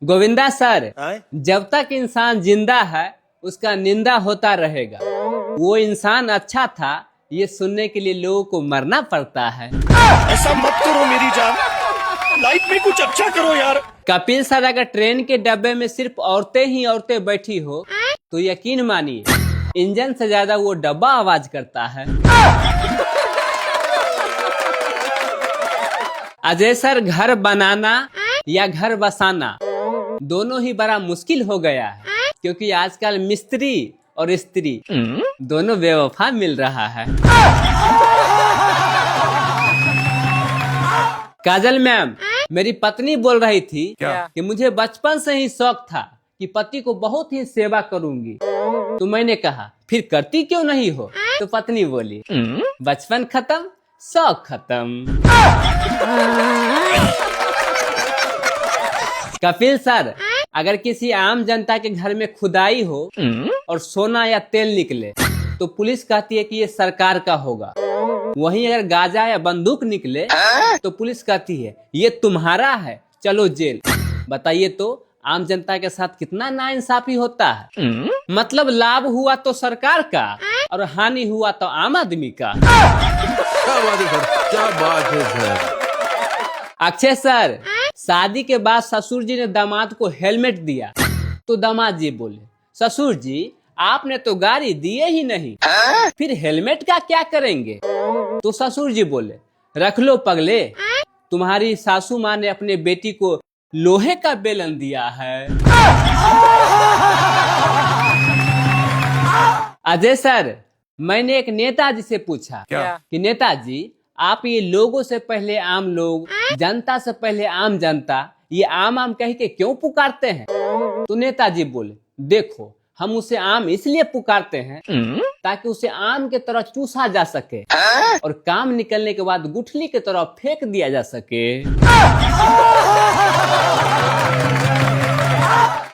Govinda sir, आए? जब तक इंसान जिंदा है उसका निंदा होता रहेगा। वो इंसान अच्छा था ये सुनने के लिए लोगों को मरना पड़ता है। ऐसा मत करो मेरी जान, लाइफ में कुछ अच्छा करो यार। कपिल सर, अगर ट्रेन के डब्बे में सिर्फ औरतें ही औरतें बैठी हो तो यकीन मानिए इंजन से ज्यादा वो डब्बा आवाज करता है। अजय सर, घर बनाना या घर बसाना दोनों ही बड़ा मुश्किल हो गया है, क्योंकि आजकल मिस्त्री और स्त्री दोनों बेवफा मिल रहा है। काजल मैम, मेरी पत्नी बोल रही थी कि मुझे बचपन से ही शौक था कि पति को बहुत ही सेवा करूंगी। तो मैंने कहा फिर करती क्यों नहीं हो? तो पत्नी बोली बचपन खत्म शौक खत्म। कपिल सर, अगर किसी आम जनता के घर में खुदाई हो और सोना या तेल निकले तो पुलिस कहती है कि ये सरकार का होगा। वहीं अगर गांजा या बंदूक निकले तो पुलिस कहती है ये तुम्हारा है, चलो जेल। बताइए तो आम जनता के साथ कितना नाइंसाफी होता है। मतलब लाभ हुआ तो सरकार का और हानि हुआ तो आम आदमी का। क्या बात है सर, क्या बात है सर। अक्षय सर, शादी के बाद ससुर जी ने दामाद को हेलमेट दिया तो दामाद जी बोले ससुर जी आपने तो गाड़ी दिए ही नहीं, फिर हेलमेट का क्या करेंगे? तो ससुर जी बोले रख लो पगले, तुम्हारी सासू माँ ने अपने बेटी को लोहे का बेलन दिया है। अजय सर, मैंने एक नेताजी से पूछा कि नेताजी आप ये लोगों से पहले आम लोग, जनता से पहले आम जनता, ये आम कह के क्यों पुकारते हैं? तो नेताजी बोले देखो हम उसे आम इसलिए पुकारते हैं ताकि उसे आम के तरह चूसा जा सके और काम निकलने के बाद गुठली की तरह फेंक दिया जा सके।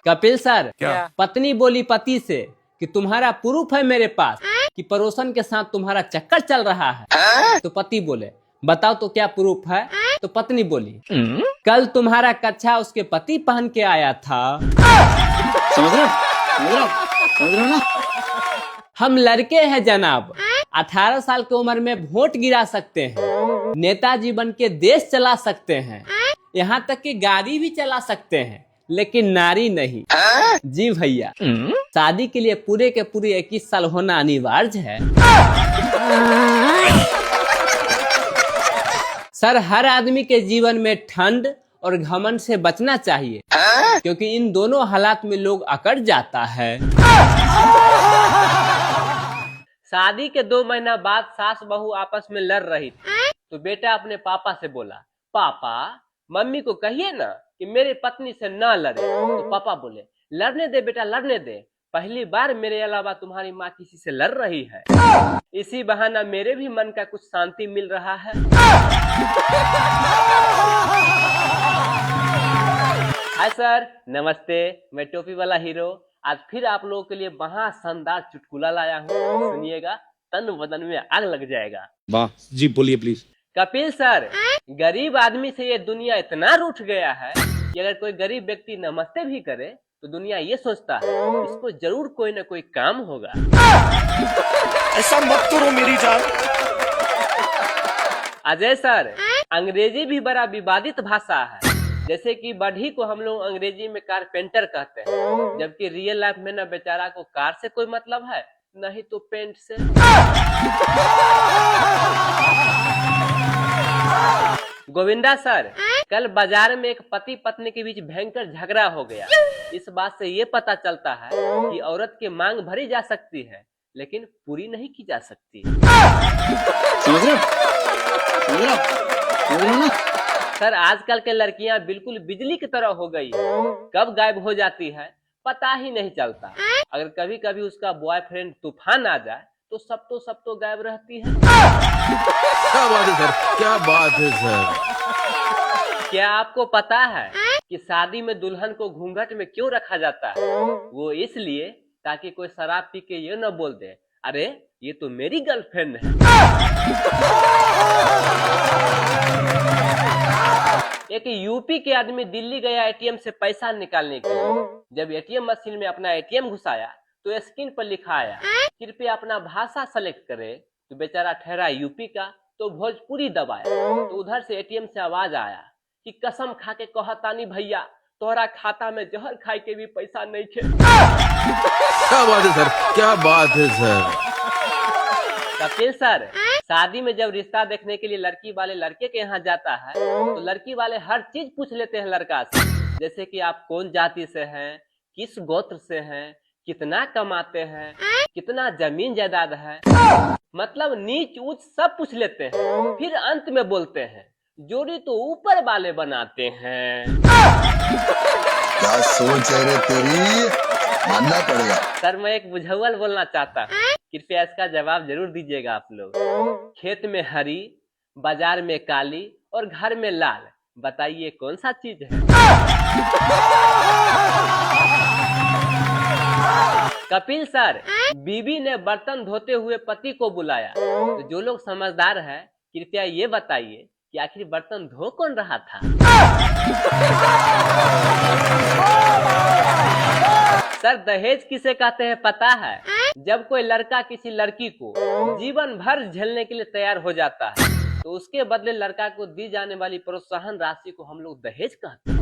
कपिल सर, पत्नी बोली पति से कि तुम्हारा प्रूफ है मेरे पास कि पड़ोसन के साथ तुम्हारा चक्कर चल रहा है। तो पति बोले बताओ तो क्या प्रूफ है? तो पत्नी बोली कल तुम्हारा कच्छा उसके पति पहन के आया था। समझ रहे हो ना? हम लड़के हैं जनाब, 18 साल की उम्र में वोट गिरा सकते हैं, नेताजी बन के देश चला सकते हैं, यहाँ तक कि गाड़ी भी चला सकते हैं, लेकिन नारी नहीं। जी भैया, शादी के लिए पूरे के पूरे 21 साल होना अनिवार्य है। सर, हर आदमी के जीवन में ठंड और घमंड से बचना चाहिए, क्योंकि इन दोनों हालात में लोग अकड़ जाता है। शादी के 2 महीना बाद सास बहू आपस में लड़ रही थी तो बेटा अपने पापा से बोला पापा मम्मी को कहिए ना कि मेरी पत्नी से ना लड़े। तो पापा बोले लड़ने दे बेटा, लड़ने दे, पहली बार मेरे अलावा तुम्हारी माँ किसी से लड़ रही है, इसी बहाना मेरे भी मन का कुछ शांति मिल रहा है। हाय सर, नमस्ते, मैं टोपी वाला हीरो आज फिर आप लोगों के लिए महा शानदार चुटकुला लाया हूँ। सुनिएगा, तन बदन में आग लग जाएगा। वाह जी, बोलिए प्लीज। कपिल सर, गरीब आदमी से ये दुनिया इतना रूठ गया है कि अगर कोई गरीब व्यक्ति नमस्ते भी करे तो दुनिया ये सोचता है इसको जरूर कोई ना कोई काम होगा। ऐसा मत करो मेरी जान। अजय सर, अंग्रेजी भी बड़ा विवादित भाषा है। जैसे कि बढ़ी को हम लोग अंग्रेजी में कारपेंटर कहते हैं, जबकि रियल लाइफ में ना बेचारा को कार से कोई मतलब है नहीं तो पेंट से। गोविंदा सर, कल बाजार में एक पति पत्नी के बीच भयंकर झगड़ा हो गया। इस बात से ये पता चलता है कि औरत की मांग भरी जा सकती है लेकिन पूरी नहीं की जा सकती। समझ रहे हो ना? सर, आजकल के लड़कियां बिल्कुल बिजली की तरह हो गई है, कब गायब हो जाती है पता ही नहीं चलता। अगर कभी कभी उसका बॉयफ्रेंड तूफान आ जाए तो सब तो गायब रहती है। क्या बात है सर, क्या बात है सर। क्या आपको पता है कि शादी में दुल्हन को घूंघट में क्यों रखा जाता है? वो इसलिए ताकि कोई शराब पी के ये न बोल दे अरे ये तो मेरी गर्लफ्रेंड है। एक यूपी के आदमी दिल्ली गया एटीएम से पैसा निकालने के लिए। जब एटीएम मशीन में अपना एटीएम घुसाया तो स्क्रीन पर लिखा आया कृपया अपना भाषा सेलेक्ट करे। तो बेचारा ठहरा यूपी का तो भोजपुरी दबाया। तो उधर से एटीएम से आवाज आया कि कसम खा के कहतानी भैया तोहरा खाता में जहर खाए के भी पैसा नहीं थे। क्या बात है सर, क्या बात है सर। कपिल सर, शादी में जब रिश्ता देखने के लिए लड़की वाले लड़के के यहाँ जाता है तो लड़की वाले हर चीज पूछ लेते हैं लड़का से, जैसे कि आप कौन जाति से हैं, किस गोत्र से हैं, कितना कमाते हैं, कितना जमीन जायदाद है, मतलब नीच ऊंच सब पूछ लेते हैं। फिर अंत में बोलते हैं जोड़ी तो ऊपर वाले बनाते हैं। क्या सोच है रे तेरी, मानना पड़ेगा। सर मैं एक बुझावल बोलना चाहता हूँ, कृपया इसका जवाब जरूर दीजिएगा आप लोग। खेत में हरी, बाजार में काली और घर में लाल, बताइए कौन सा चीज है? कपिल सर, बीवी ने बर्तन धोते हुए पति को बुलाया। तो जो लोग समझदार है कृपया ये बताइए कि आखिर बर्तन धो कौन रहा था? सर दहेज किसे कहते हैं पता है? जब कोई लड़का किसी लड़की को जीवन भर झेलने के लिए तैयार हो जाता है तो उसके बदले लड़का को दी जाने वाली प्रोत्साहन राशि को हम लोग दहेज कहते हैं।